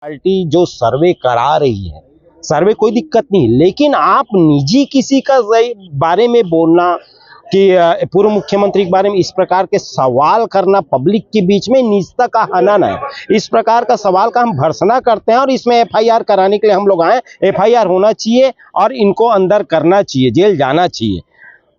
Party जो सर्वे करा रही है, सर्वे कोई दिक्कत नहीं, लेकिन आप निजी किसी का बारे में बोलना कि पूर्व मुख्यमंत्री के बारे में इस प्रकार के सवाल करना पब्लिक के बीच में निजता का हनन है। इस प्रकार का सवाल का हम भर्त्सना करते हैं और इसमें एफआईआर कराने के लिए हम लोग आए। एफआईआर होना चाहिए और इनको अंदर करना चाहिए, जेल जाना चाहिए।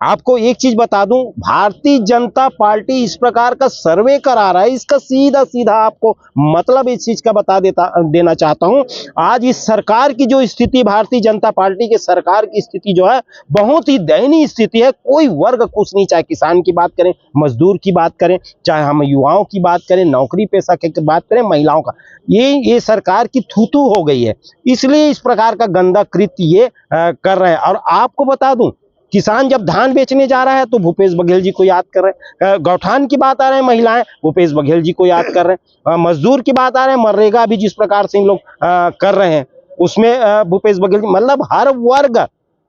आपको एक चीज बता दूं, भारतीय जनता पार्टी इस प्रकार का सर्वे करा रहा है, इसका सीधा सीधा आपको मतलब इस चीज का देना चाहता हूं। आज इस सरकार की जो स्थिति, भारतीय जनता पार्टी के सरकार की स्थिति जो है बहुत ही दयनीय स्थिति है। कोई वर्ग खुश नहीं, चाहे किसान की बात करें, मजदूर की बात करें, चाहे हम युवाओं की बात करें, नौकरी पेशा की बात करें, महिलाओं का, ये सरकार की थूथू हो गई है। इसलिए इस प्रकार का गंदा कृत्य ये कर रहे हैं। और आपको बता दूं, किसान जब धान बेचने जा रहा है तो भूपेश बघेल जी को याद कर रहे हैं। गौठान की बात आ रहे हैं, महिलाएं भूपेश बघेल जी को याद कर रहे हैं। मजदूर की बात आ रहे हैं, मनरेगा भी जिस प्रकार से इन लोग कर रहे हैं उसमें भूपेश बघेल जी, मतलब हर वर्ग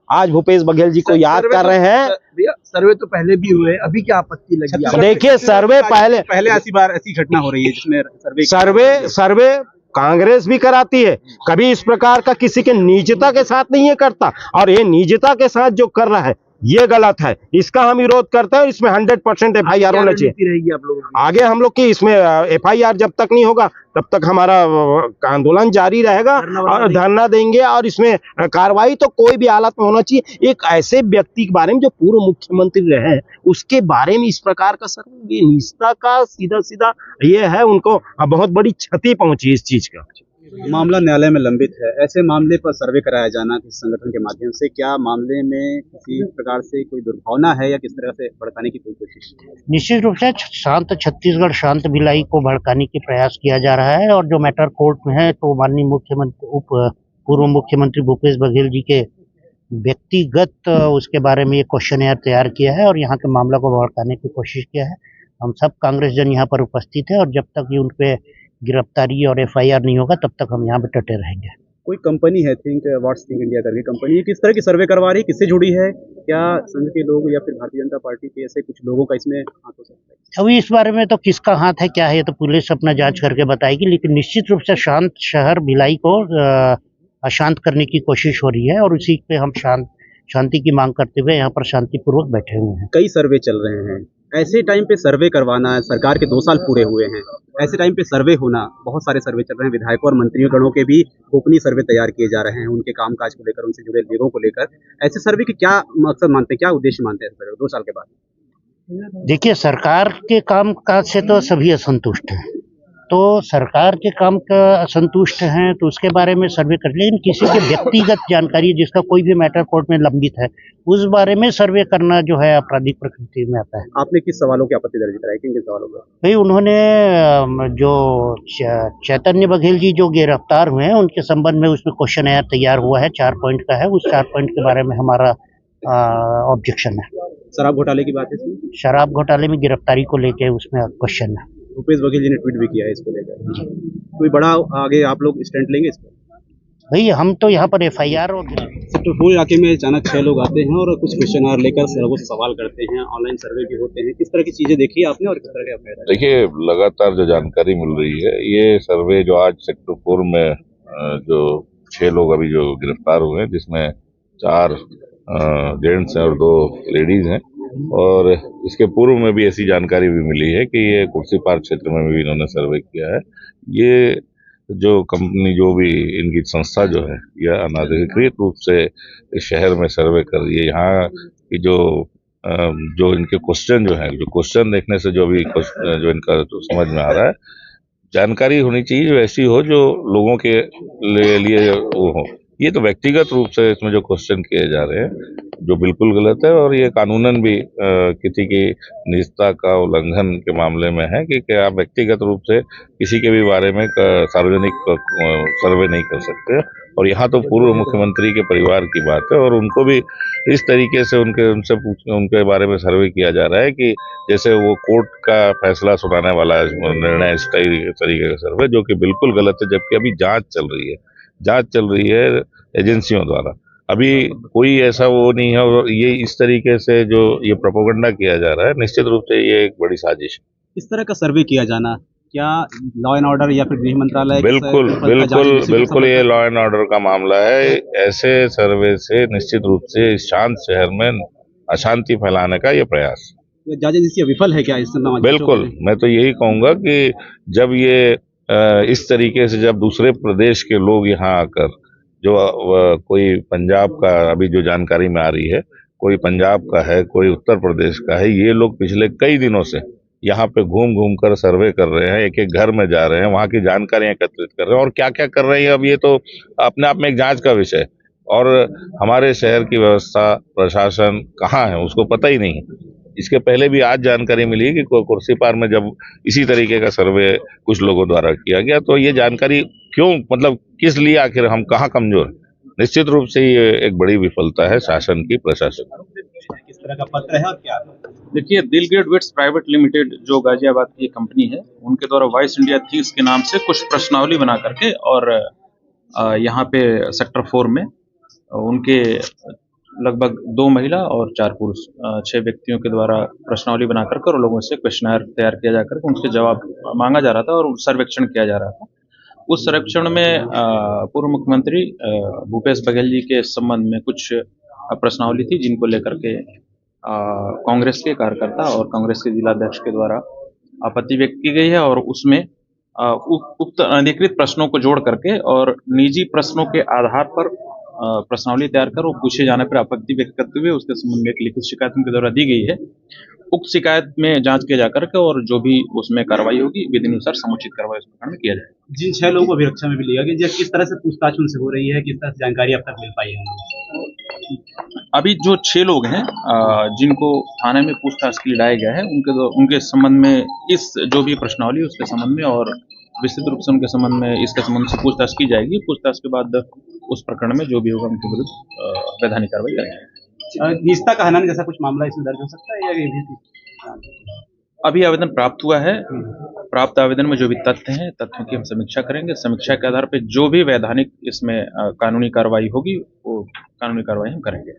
आज भूपेश बघेल जी को याद कर रहे हैं। भैया सर्वे तो पहले भी हुए, अभी क्या आपत्ति लगी? देखिए, सर्वे पहले ऐसी बार ऐसी घटना हो रही है जिसमें सर्वे कांग्रेस भी कराती है, कभी इस प्रकार का किसी के निजता के साथ नहीं ये करता, और ये निजता के साथ जो कर रहा है ये गलत है। इसका हम विरोध करते हैं। इसमें 100% एफआईआर होना चाहिए। रहेगी आप लोगों की? आगे हम लोग की इसमें एफआईआर जब तक नहीं होगा तब तक हमारा आंदोलन जारी रहेगा और धरना देंगे, और इसमें कार्रवाई तो कोई भी हालत में होना चाहिए। एक ऐसे व्यक्ति के बारे में जो पूर्व मुख्यमंत्री रहे, उसके बारे में इस प्रकार का सर्वे, ये निजता का सीधा सीधा ये है, उनको बहुत बड़ी क्षति पहुंची इस चीज का। मामला न्यायालय में लंबित है, ऐसे मामले पर सर्वे कराया जाना किसी संगठन के माध्यम से, क्या मामले में किसी प्रकार से कोई दुर्भावना है या किस तरह से भड़काने की कोई कोशिश? निश्चित रूप से शांत छत्तीसगढ़, शांत भिलाई को भड़काने की प्रयास किया जा रहा है। और जो मैटर कोर्ट में है तो माननीय मुख्यमंत्री, पूर्व मुख्यमंत्री भूपेश बघेल जी के व्यक्तिगत उसके बारे में ये क्वेश्चन तैयार किया है और यहाँ के मामला को भड़काने की कोशिश किया है। हम सब कांग्रेस जन यहाँ पर उपस्थित है और जब तक ये उन पे गिरफ्तारी और एफआईआर नहीं होगा तब तक हम यहाँ पे डटे रहेंगे। कोई कंपनी है, थिंक व्हाट्स थिंक इंडिया करके कंपनी, किस तरह की सर्वे करवा रही है, किससे जुड़ी है? क्या संघ के लोग या फिर भारतीय जनता पार्टी के ऐसे कुछ लोगों का इसमें हाथ हो सकता है? अभी इस बारे में तो किसका हाथ है, क्या है, ये तो पुलिस अपना जांच करके बताएगी, लेकिन निश्चित रूप से शांत शहर भिलाई को अशांत करने की कोशिश हो रही है और उसी पे हम शांति की मांग करते हुए यहाँ पर शांतिपूर्वक बैठे हुए हैं। कई सर्वे चल रहे हैं, ऐसे टाइम पे सर्वे करवाना है, सरकार के 2 साल पूरे हुए हैं, ऐसे टाइम पे सर्वे होना, बहुत सारे सर्वे चल रहे हैं, विधायकों और मंत्रियों गणों के भी गोपनीय सर्वे तैयार किए जा रहे हैं उनके कामकाज को लेकर, उनसे जुड़े लोगों को लेकर। ऐसे सर्वे के क्या मकसद मानते हैं, क्या उद्देश्य मानते हैं 2 साल के बाद? देखिए, सरकार के काम काज से तो सभी असंतुष्ट हैं, तो सरकार के काम का असंतुष्ट हैं तो उसके बारे में सर्वे कर, लेकिन किसी के व्यक्तिगत जानकारी जिसका कोई भी मैटर कोर्ट में लंबित है उस बारे में सर्वे करना जो है आपराधिक प्रकृति में आता है। आपने किस सवालों की आपत्ति दर्ज कराई, किन सवालों का? भाई, उन्होंने जो चैतन्य बघेल जी जो गिरफ्तार हुए हैं उनके संबंध में उसमें क्वेश्चन तैयार हुआ है, 4 पॉइंट का है। उस 4 पॉइंट के बारे में हमारा ऑब्जेक्शन है। शराब घोटाले की बात है, शराब घोटाले में गिरफ्तारी को लेके उसमें क्वेश्चन है। भूपेश बघेल जी ने ट्वीट भी किया है इसको लेकर, कोई बड़ा आगे आप लोग स्टैंड लेंगे इस पर? भाई, हम तो यहाँ पर एफआईआर और सेक्टर 4 इलाके में अचानक 6 लोग आते हैं और कुछ क्वेश्चन लेकर लोगों से सवाल करते हैं, ऑनलाइन सर्वे भी होते हैं, किस तरह की चीजें देखी आपने और किस तरह के अपने? देखिए, लगातार जो जानकारी मिल रही है, ये सर्वे जो आज सेक्टर 4 में जो 6 लोग अभी जो गिरफ्तार हुए हैं, जिसमें 4 जेंट्स हैं और 2 लेडीज हैं, और इसके पूर्व में भी ऐसी जानकारी भी मिली है कि ये कुर्सी पार्क क्षेत्र में भी इन्होंने सर्वे किया है। ये जो कंपनी, जो भी इनकी संस्था जो है, यह अनाधिकृत रूप से इस शहर में सर्वे कर रही है। यहाँ की जो इनके क्वेश्चन जो है, जो क्वेश्चन देखने से जो भी जो इनका तो समझ में आ रहा है, जानकारी होनी चाहिए जो ऐसी हो जो लोगों के लिए वो हो। ये तो व्यक्तिगत रूप से इसमें जो क्वेश्चन किए जा रहे हैं जो बिल्कुल गलत है, और ये कानूनन भी किसी की निजता का उल्लंघन के मामले में है कि आप व्यक्तिगत रूप से किसी के भी बारे में सार्वजनिक सर्वे नहीं कर सकते। और यहाँ तो पूर्व मुख्यमंत्री के परिवार की बात है और उनको भी इस तरीके से उनके बारे में सर्वे किया जा रहा है कि जैसे वो कोर्ट का फैसला सुनाने वाला निर्णय, इस तरीके का सर्वे, जो कि बिल्कुल गलत है। जबकि अभी जांच चल रही है एजेंसियों द्वारा, अभी कोई ऐसा वो नहीं है। और ये इस तरीके से जो ये प्रोपेगेंडा किया जा रहा है, निश्चित रूप से ये एक बड़ी साजिश है। इस तरह का सर्वे किया जाना क्या लॉ एंड ऑर्डर या फिर गृह मंत्रालय इस बिल्कुल विफलता बिल्कुल जांच एजेंसी को बिल्कुल समर्थन- ये लॉ एंड ऑर्डर का मामला है। ऐसे सर्वे से निश्चित रूप से इस शांत शहर में अशांति फैलाने का ये प्रयास। ये जांच एजेंसी विफल है क्या इस जांचों बिल्कुल, में? मैं तो यही कहूंगा कि जब ये इस तरीके से जब दूसरे प्रदेश के लोग यहाँ आकर जो कोई पंजाब का, अभी जो जानकारी में आ रही है, कोई पंजाब का है, कोई उत्तर प्रदेश का है, ये लोग पिछले कई दिनों से यहाँ पे घूम घूम कर सर्वे कर रहे हैं, एक एक घर में जा रहे हैं, वहाँ की जानकारियां एकत्रित कर रहे हैं और क्या क्या कर रहे हैं, अब ये तो अपने आप में एक जांच का विषय है। और हमारे शहर की व्यवस्था, प्रशासन कहाँ है उसको पता ही नहीं है। इसके पहले भी आज जानकारी मिली कि कुर्सी पार में जब इसी तरीके का सर्वे कुछ लोगों द्वारा किया गया, तो ये जानकारी क्यों, मतलब किस लिए, आखिर हम कहाँ कमजोर हैं? निश्चित रूप से ये एक बड़ी विफलता है शासन की, प्रशासन की। किस तरह का पत्र है और क्या है? देखिए, दिलगेट वेट्स प्राइवेट लिमिटेड जो गाजियाबाद की एक कंपनी है, उनके द्वारा वॉइस इंडिया थीव्स के नाम से कुछ प्रश्नावली बना करके और यहाँ पे सेक्टर 4 में उनके लगभग 2 महिला और 4 पुरुष 6 व्यक्तियों के द्वारा प्रश्नावली बना करके और लोगों से क्वेश्चनर तैयार किया जा करके उनसे जवाब मांगा जा रहा था और सर्वेक्षण किया जा रहा था। उस सर्वेक्षण में पूर्व मुख्यमंत्री भूपेश बघेल जी के संबंध में कुछ प्रश्नावली थी, जिनको लेकर के कांग्रेस के कार्यकर्ता और कांग्रेस के जिलाध्यक्ष के द्वारा आपत्ति व्यक्त की गई है और उसमें उक्त अनधिकृत प्रश्नों को जोड़ करके और निजी प्रश्नों के आधार पर प्रश्नावली तैयार कर वो पूछे जाने पर आपत्ति व्यक्त करते हुए उसके संबंध में एक लिखित शिकायत उनके द्वारा दी गई है। उक्त शिकायत में जांच किया जाकर के और जो भी उसमें कार्रवाई होगी विधि अनुसार समुचित कार्रवाई उस प्रकार में किया जाएगा। जिन 6 लोगों को अभिरक्षा में भी लिया गया, किस तरह से पूछताछ उनसे हो रही है, किस तरह से जानकारी अब तक मिल पाई है? अभी जो 6 लोग हैं जिनको थाने में पूछताछ के लिए लाया गया है, उनके संबंध में इस जो भी प्रश्नावली उसके संबंध में और विस्तृत रूप से उनके संबंध में इसके संबंध से पूछताछ की जाएगी। पूछताछ के बाद उस प्रकरण में जो भी होगा उनके विरुद्ध वैधानिक कार्रवाई करेंगे। निजता का हनन जैसा कुछ मामला इसमें दर्ज हो सकता है या ये भी? अभी आवेदन प्राप्त हुआ है। प्राप्त आवेदन में जो भी तथ्य हैं, तथ्यों की हम समीक्षा करेंगे। समीक्षा के आधार पर जो भी वैधानिक इसमें कानूनी कार्रवाई होगी वो कानूनी कार्रवाई हम करेंगे।